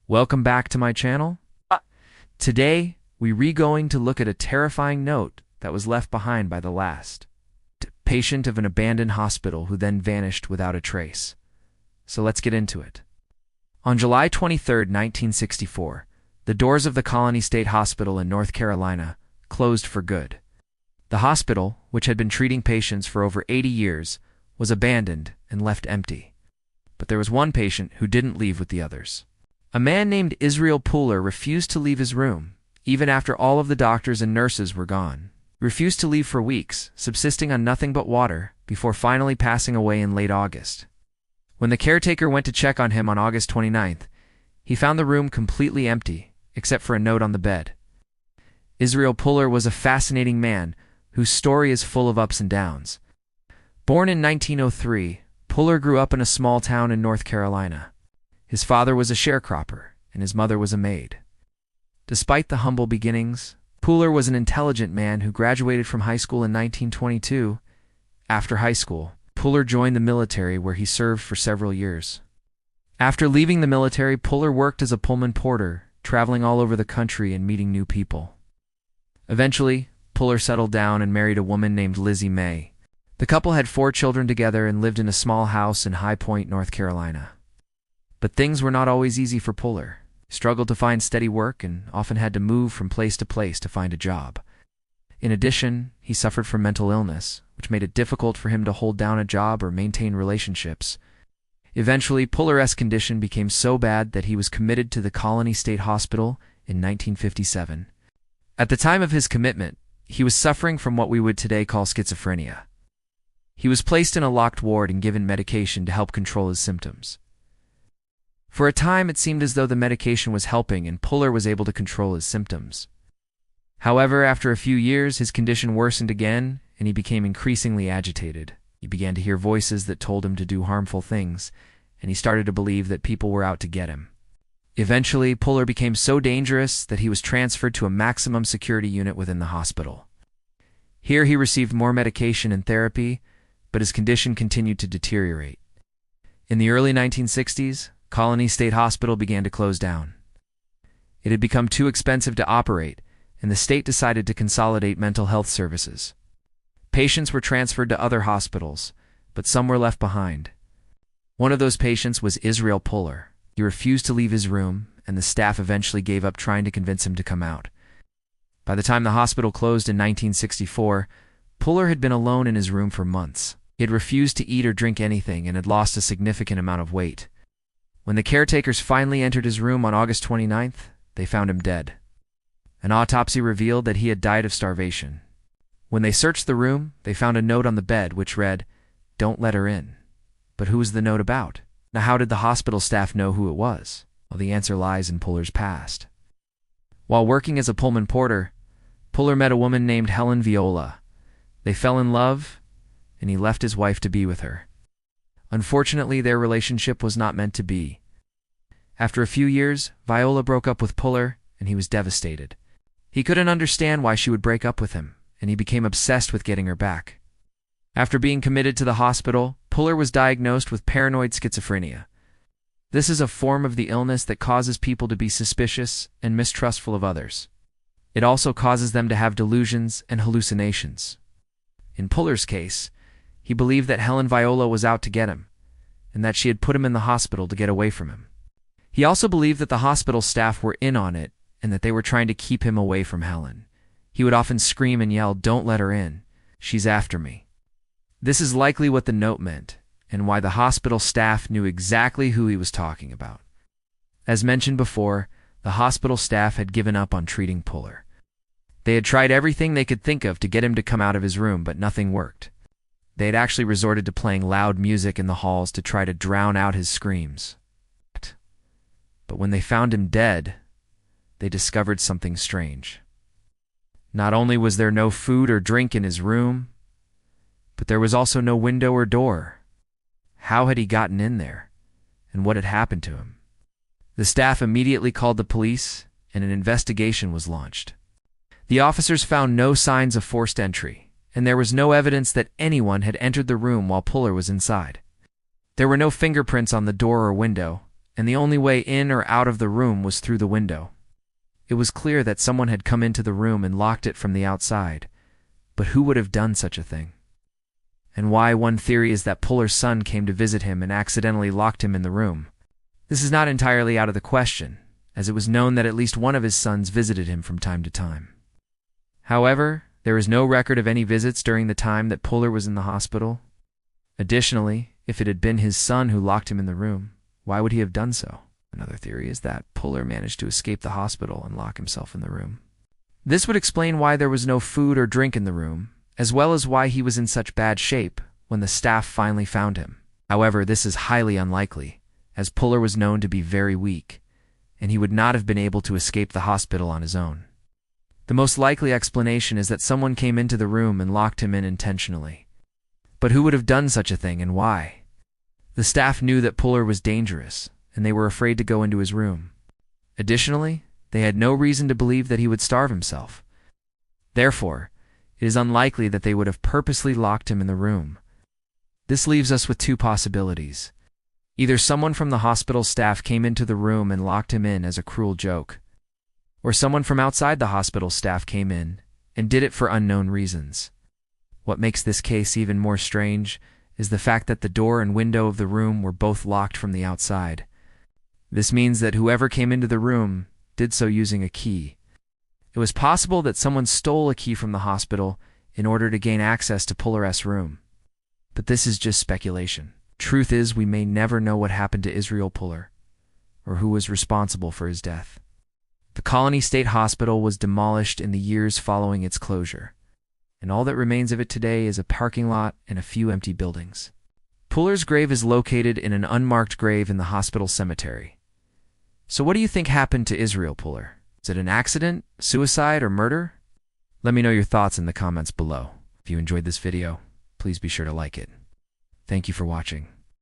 Welcome back to my channel. Today, we're going to look at a terrifying note that was left behind by the last patient of an abandoned hospital who then vanished without a trace. So let's get into it. On July 23, 1964, the doors of the Colony State Hospital in North Carolina closed for good. The hospital, which had been treating patients for over 80 years, was abandoned and left empty. But there was one patient who didn't leave with the others. A man named Israel Puller refused to leave his room, even after all of the doctors and nurses were gone. He refused to leave for weeks, subsisting on nothing but water, before finally passing away in late August. When the caretaker went to check on him on August 29th, he found the room completely empty, except for a note on the bed. Israel Puller was a fascinating man whose story is full of ups and downs. Born in 1903, Puller grew up in a small town in North Carolina. His father was a sharecropper, and his mother was a maid. Despite the humble beginnings, Puller was an intelligent man who graduated from high school in 1922. After high school, Puller joined the military where he served for several years. After leaving the military, Puller worked as a Pullman porter, traveling all over the country and meeting new people. Eventually, Puller settled down and married a woman named Lizzie May. The couple had 4 children together and lived in a small house in High Point, North Carolina. But things were not always easy for Puller. He struggled to find steady work and often had to move from place to place to find a job. In addition, he suffered from mental illness, which made it difficult for him to hold down a job or maintain relationships. Eventually, Puller's condition became so bad that he was committed to the Colony State Hospital in 1957. At the time of his commitment, he was suffering from what we would today call schizophrenia. He was placed in a locked ward and given medication to help control his symptoms. For a time, it seemed as though the medication was helping and Puller was able to control his symptoms. However, after a few years, his condition worsened again, and he became increasingly agitated. He began to hear voices that told him to do harmful things, and he started to believe that people were out to get him. Eventually, Puller became so dangerous that he was transferred to a maximum security unit within the hospital. Here he received more medication and therapy, but his condition continued to deteriorate. In the early 1960s, Colony State Hospital began to close down. It had become too expensive to operate, and the state decided to consolidate mental health services. Patients were transferred to other hospitals, but some were left behind. One of those patients was Israel Puller. He refused to leave his room, and the staff eventually gave up trying to convince him to come out. By the time the hospital closed in 1964, Puller had been alone in his room for months. He had refused to eat or drink anything and had lost a significant amount of weight. When the caretakers finally entered his room on August 29th, they found him dead. An autopsy revealed that he had died of starvation. When they searched the room, they found a note on the bed which read, "Don't let her in." But who was the note about? Now, how did the hospital staff know who it was? Well, the answer lies in Puller's past. While working as a Pullman porter, Puller met a woman named Helen Viola. They fell in love, and he left his wife to be with her. Unfortunately, their relationship was not meant to be. After a few years, Viola broke up with Puller, and he was devastated. He couldn't understand why she would break up with him, and he became obsessed with getting her back. After being committed to the hospital, Puller was diagnosed with paranoid schizophrenia. This is a form of the illness that causes people to be suspicious and mistrustful of others. It also causes them to have delusions and hallucinations. In Puller's case, he believed that Helen Viola was out to get him, and that she had put him in the hospital to get away from him. He also believed that the hospital staff were in on it, and that they were trying to keep him away from Helen. He would often scream and yell, "Don't let her in. She's after me." This is likely what the note meant, and why the hospital staff knew exactly who he was talking about. As mentioned before, the hospital staff had given up on treating Puller. They had tried everything they could think of to get him to come out of his room, but nothing worked. They had actually resorted to playing loud music in the halls to try to drown out his screams. But when they found him dead, they discovered something strange. Not only was there no food or drink in his room, but there was also no window or door. How had he gotten in there, and what had happened to him? The staff immediately called the police, and an investigation was launched. The officers found no signs of forced entry, and there was no evidence that anyone had entered the room while Puller was inside. There were no fingerprints on the door or window, and the only way in or out of the room was through the window. It was clear that someone had come into the room and locked it from the outside, but who would have done such a thing? And why? One theory is that Puller's son came to visit him and accidentally locked him in the room. This is not entirely out of the question, as it was known that at least one of his sons visited him from time to time. However, there is no record of any visits during the time that Puller was in the hospital. Additionally, if it had been his son who locked him in the room, why would he have done so? Another theory is that Puller managed to escape the hospital and lock himself in the room. This would explain why there was no food or drink in the room, as well as why he was in such bad shape when the staff finally found him. However, this is highly unlikely, as Puller was known to be very weak, and he would not have been able to escape the hospital on his own. The most likely explanation is that someone came into the room and locked him in intentionally. But who would have done such a thing and why? The staff knew that Puller was dangerous, and they were afraid to go into his room. Additionally, they had no reason to believe that he would starve himself. Therefore, it is unlikely that they would have purposely locked him in the room. This leaves us with two possibilities. Either someone from the hospital staff came into the room and locked him in as a cruel joke, or someone from outside the hospital staff came in and did it for unknown reasons. What makes this case even more strange is the fact that the door and window of the room were both locked from the outside. This means that whoever came into the room did so using a key. It was possible that someone stole a key from the hospital in order to gain access to Puller's room. But this is just speculation. Truth is, we may never know what happened to Israel Puller, or who was responsible for his death. The Colony State Hospital was demolished in the years following its closure, and all that remains of it today is a parking lot and a few empty buildings. Puller's grave is located in an unmarked grave in the hospital cemetery. So what do you think happened to Israel Puller? Is it an accident, suicide, or murder? Let me know your thoughts in the comments below. If you enjoyed this video, please be sure to like it. Thank you for watching.